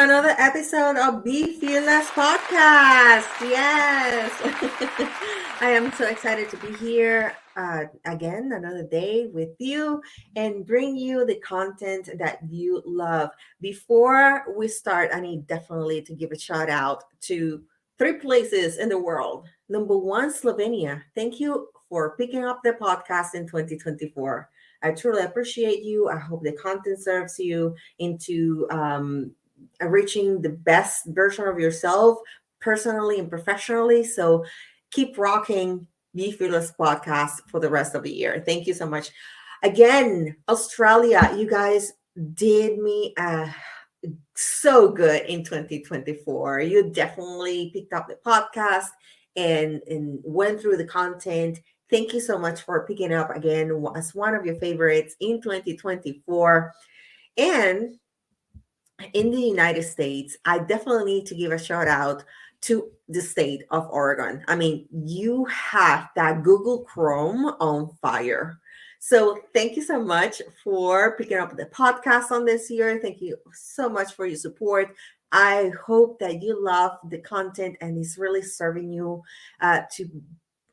another episode of Be Fearless Podcast. Yes. I am so excited to be here again, another day with you and bring you the content that you love. Before we start, I need definitely to give a shout out to three places in the world. Number one, Slovenia. Thank you for picking up the podcast in 2024. I truly appreciate you. I hope the content serves you into reaching the best version of yourself personally and professionally. So keep rocking Be Fearless podcast for the rest of the year. Thank you so much. Again, Australia, you guys did me so good in 2024. You definitely picked up the podcast and went through the content. Thank you so much for picking up again as one of your favorites in 2024. And in the United States, I definitely need to give a shout out to the state of Oregon. I mean, you have that Google Chrome on fire. So thank you so much for picking up the podcast on this year. Thank you so much for your support. I hope that you love the content and it's really serving you to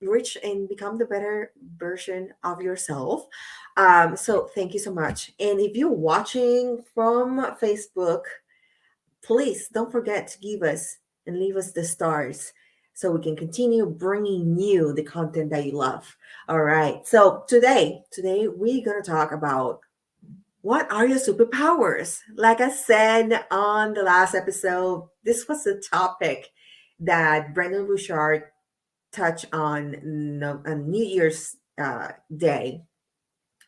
reach and become the better version of yourself. So thank you so much. And if you're watching from Facebook, please don't forget to give us and leave us the stars so we can continue bringing you the content that you love. All right. So today we're going to talk about what are your superpowers? Like I said on the last episode, this was the topic that Brendan Bouchard touch on New Year's Day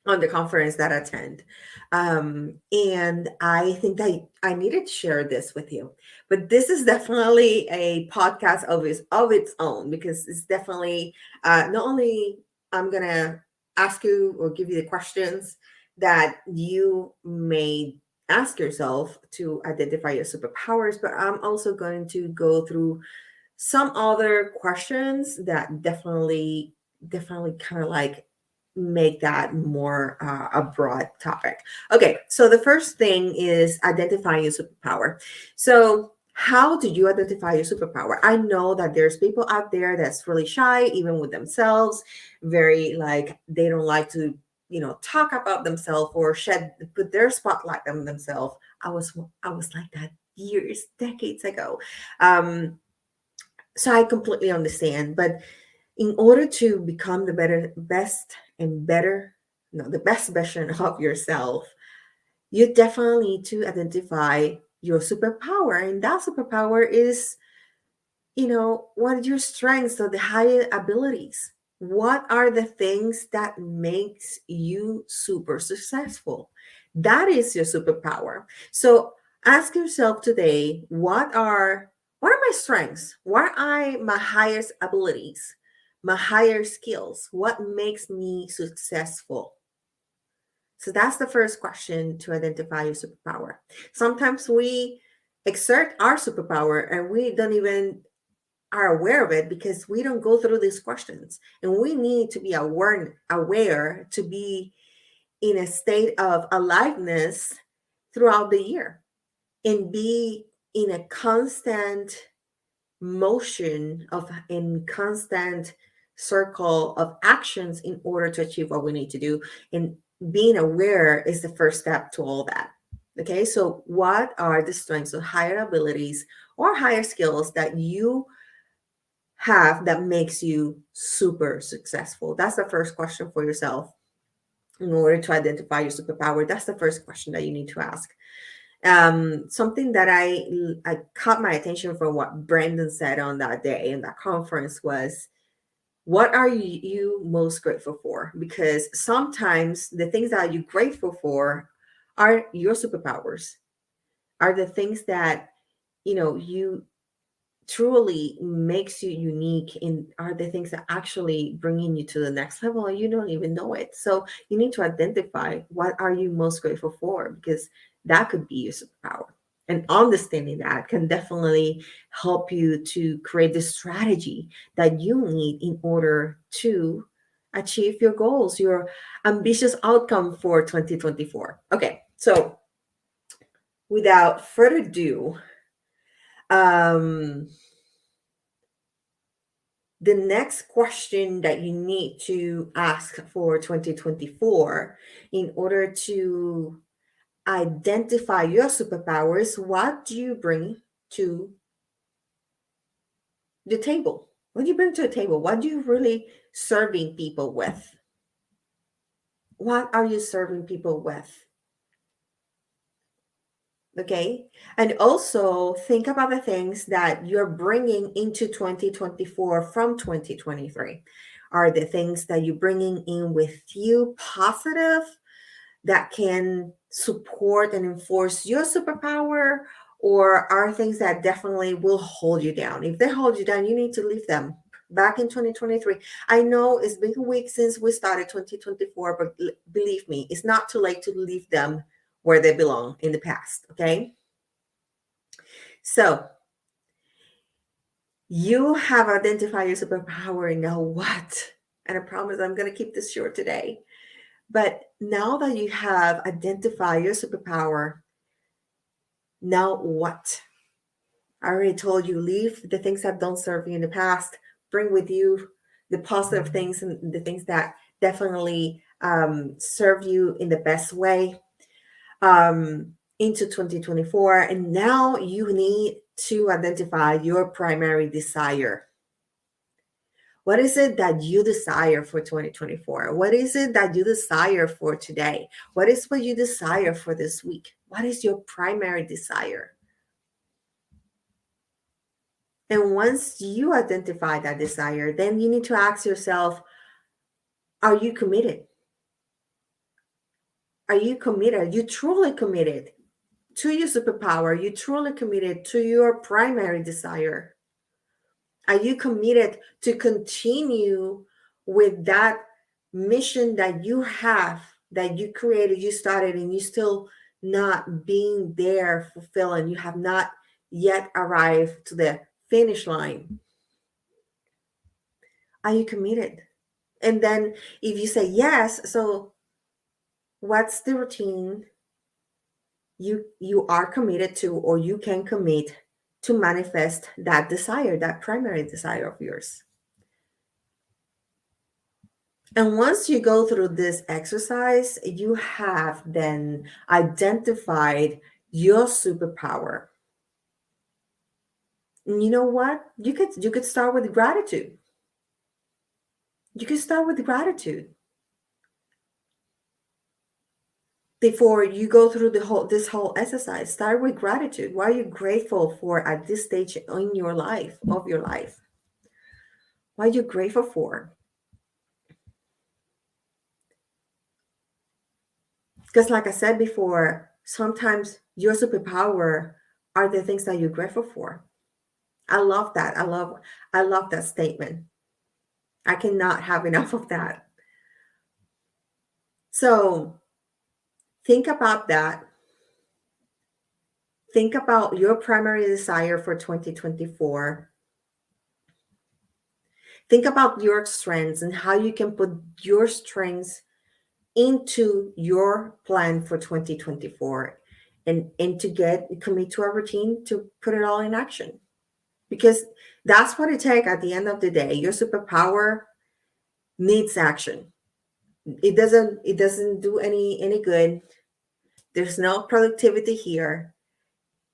on the conference that I attend. And I think that I needed to share this with you. But this is definitely a podcast of its own because it's definitely not only I'm gonna ask you or give you the questions that you may ask yourself to identify your superpowers, but I'm also going to go through some other questions that definitely kind of like make that more a broad topic. Okay, so the first thing is identifying your superpower. So how do you identify your superpower? I know that there's people out there that's really shy, even with themselves, very like they don't like to, talk about themselves or put their spotlight on themselves. I was like that years, decades ago. So I completely understand, but in order to become the best version of yourself, you definitely need to identify your superpower. And that superpower is, what are your strengths or the higher abilities? What are the things that makes you super successful? That is your superpower. So ask yourself today, what are my strengths? What are my highest abilities? My higher skills? What makes me successful? So that's the first question to identify your superpower. Sometimes we exert our superpower and we don't even are aware of it because we don't go through these questions. And we need to be aware to be in a state of aliveness throughout the year and be in a constant motion of in constant circle of actions in order to achieve what we need to do. And being aware is the first step to all that. Okay, so what are the strengths or higher abilities or higher skills that you have that makes you super successful? That's the first question for yourself. In order to identify your superpower, that's the first question that you need to ask. Something that I caught my attention from what Brandon said on that day in that conference was, what are you most grateful for? Because sometimes the things that you're grateful for are your superpowers, are the things that you truly makes you unique and are the things that actually bringing you to the next level and you don't even know it. So you need to identify what are you most grateful for, because that could be your superpower. And understanding that can definitely help you to create the strategy that you need in order to achieve your goals, your ambitious outcome for 2024. Okay, so without further ado, um, the next question that you need to ask for 2024 in order to identify your superpowers, what do you bring to the table? What do you bring to the table? What do you really serving people with? What are you serving people with? Okay. And also think about the things that you're bringing into 2024 from 2023. Are the things that you're bringing in with you positive that can support and enforce your superpower? Or are things that definitely will hold you down? If they hold you down, you need to leave them. Back in 2023, I know it's been a week since we started 2024, but believe me, it's not too late to leave them where they belong in the past. Okay. So you have identified your superpower and now what? And I promise I'm going to keep this short today. But now that you have identified your superpower, now what? I already told you, leave the things that don't serve you in the past, bring with you the positive things and the things that definitely serve you in the best way into 2024. And now you need to identify your primary desire. What is it that you desire for 2024? What is it that you desire for today? What is what you desire for this week? What is your primary desire? And once you identify that desire, then you need to ask yourself, are you committed? Are you committed? Are you truly committed to your superpower? Are you truly committed to your primary desire? Are you committed to continue with that mission that you have, that you created, you started, and you still not being there fulfilling? You have not yet arrived to the finish line. Are you committed? And then if you say yes, so what's the routine you are committed to, or you can commit to manifest that desire, that primary desire of yours? And once you go through this exercise, you have then identified your superpower. And you know what? You could start with gratitude. You could start with gratitude before you go through this whole exercise. Start with gratitude. What are you grateful for at this stage in your life, of your life? What are you grateful for? Because like I said before, sometimes your superpower are the things that you're grateful for. I love that. I love that statement. I cannot have enough of that. So think about that. Think about your primary desire for 2024. Think about your strengths and how you can put your strengths into your plan for 2024, and to commit to a routine to put it all in action. Because that's what it takes at the end of the day. Your superpower needs action. It doesn't do any good. There's no productivity here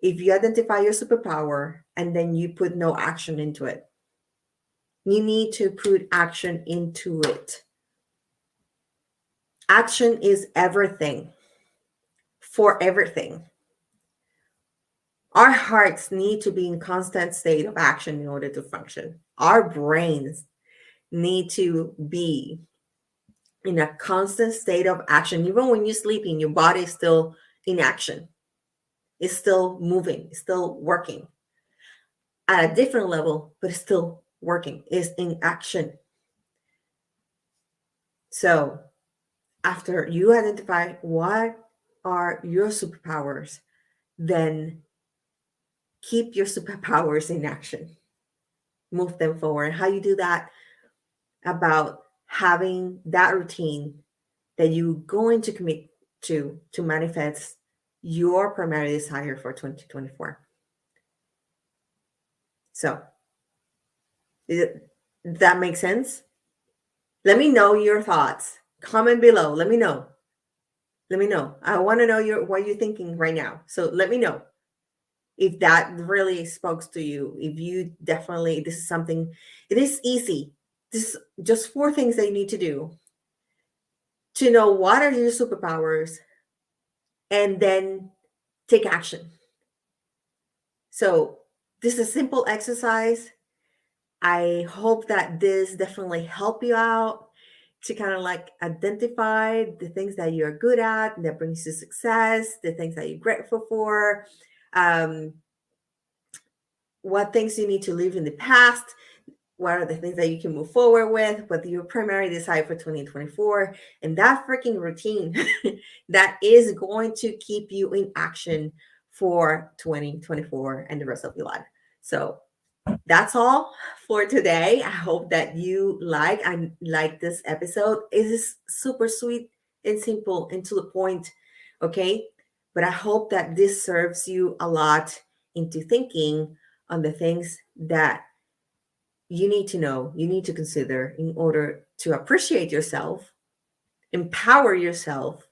if you identify your superpower and then you put no action into it. You need to put action into it. Action is everything, for everything. Our hearts need to be in constant state of action in order to function. Our brains need to be in a constant state of action. Even when you're sleeping, your body is still in action. It's still moving, it's still working at a different level, but it's still working, it's in action. So after you identify what are your superpowers, then keep your superpowers in action. Move them forward. How you do that? About having that routine that you're going to commit to manifest your primary desire for 2024. So, does that make sense? Let me know your thoughts. Comment below. Let me know. Let me know. I want to know what you're thinking right now. So let me know if that really spoke to you. If you definitely, this is something, it is easy. This is just 4 things that you need to do to know what are your superpowers and then take action. So this is a simple exercise. I hope that this definitely help you out to kind of like identify the things that you're good at and that brings you success, the things that you're grateful for, um, what things you need to leave in the past, what are the things that you can move forward with, what your primary desire for 2024, and that freaking routine that is going to keep you in action for 2024 and the rest of your life. So that's all for today. I hope that you like this episode. It is super sweet and simple and to the point, okay? But I hope that this serves you a lot into thinking on the things that you need to know, you need to consider in order to appreciate yourself, empower yourself,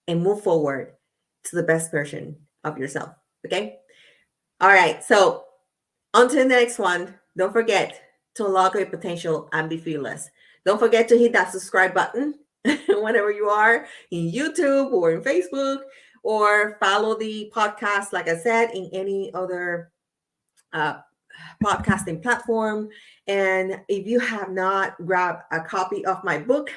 and move forward to the best version of yourself, okay? All right, so until the next one, don't forget to unlock your potential and be fearless. Don't forget to hit that subscribe button whenever you are in YouTube or in Facebook, or follow the podcast, like I said, in any other uh, podcasting platform. And if you have not grabbed a copy of my book,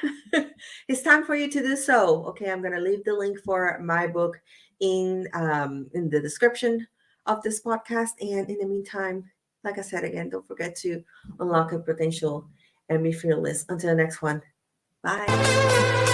it's time for you to do so. Okay, I'm going to leave the link for my book in the description of this podcast. And in the meantime, like I said again, don't forget to unlock your potential and be fearless. Until the next one, bye.